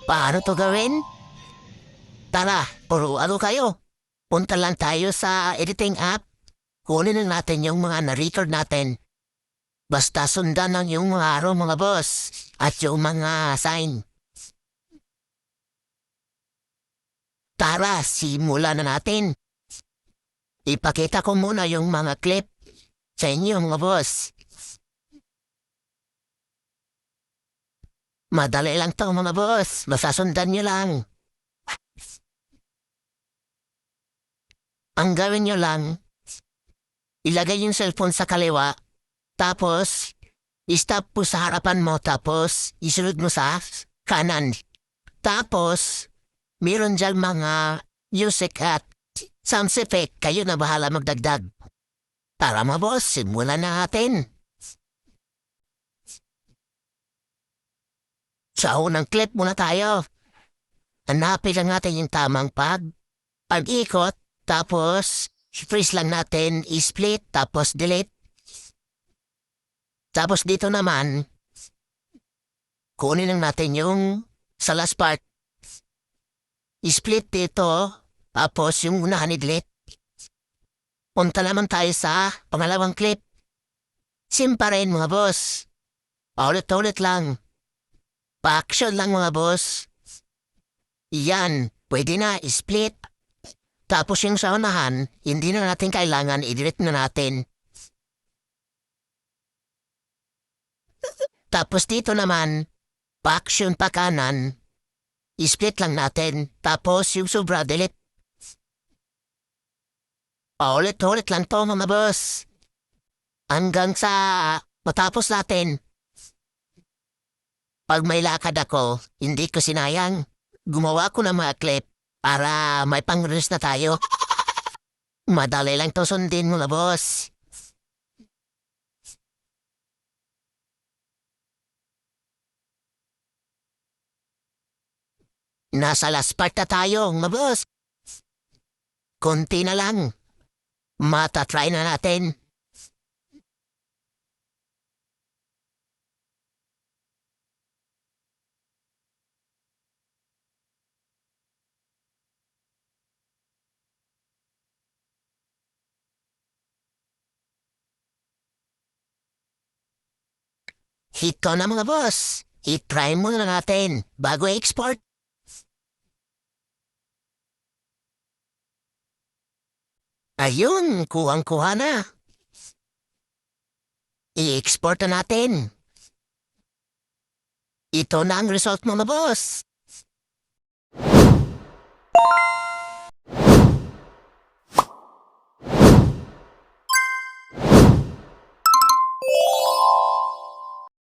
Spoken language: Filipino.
Paano to gawin? Tara, puro ano kayo? Punta lang tayo sa editing app. Kunin na natin yung mga na-record natin. Basta sundan lang yung mga araw mga boss at yung mga sign. Tara, simulan na natin. Ipakita ko muna yung mga clip sa inyo mga boss. Madali lang to mga boss, masasundan nyo lang. Ang gawin nyo lang, ilagay yung cellphone sa kaliwa, tapos stop po sa harapan mo tapos isunod mo sa kanan. Tapos, meron dyan mga music at sounds effect, kayo na bahala magdagdag. Tara mga boss, simulan na natin. Sa unang clip muna tayo. Hanapin lang natin yung tamang pag-ikot, tapos freeze lang natin, split, tapos delete. Tapos dito naman, kunin lang natin yung sa last part. Split dito, tapos yung unahan i-delete. Punta naman tayo sa pangalawang clip. Sim pa rin mga boss. Ulit-ulit lang. Pa-action lang mga boss. Yan, pwede na split. Tapos yung sa unahan, hindi na natin kailangan, i-delete na natin. Tapos dito naman, pa-action pa kanan, i-split lang natin, tapos yung sobra delete. Ulit-ulit lang to mga boss. Hanggang sa matapos natin. Pag may lakad ako, hindi ko sinayang. Gumawa ko ng mga clip para may pang-release na tayo. Madali lang to sundin mga boss. Nasa last part na tayo, mga boss. Konti na lang. Matatry na natin. Hit ko na mga boss. I-try muna natin bago i-export. Ayun, kuhang-kuha na. I-export na natin. Ito na ang result mga boss.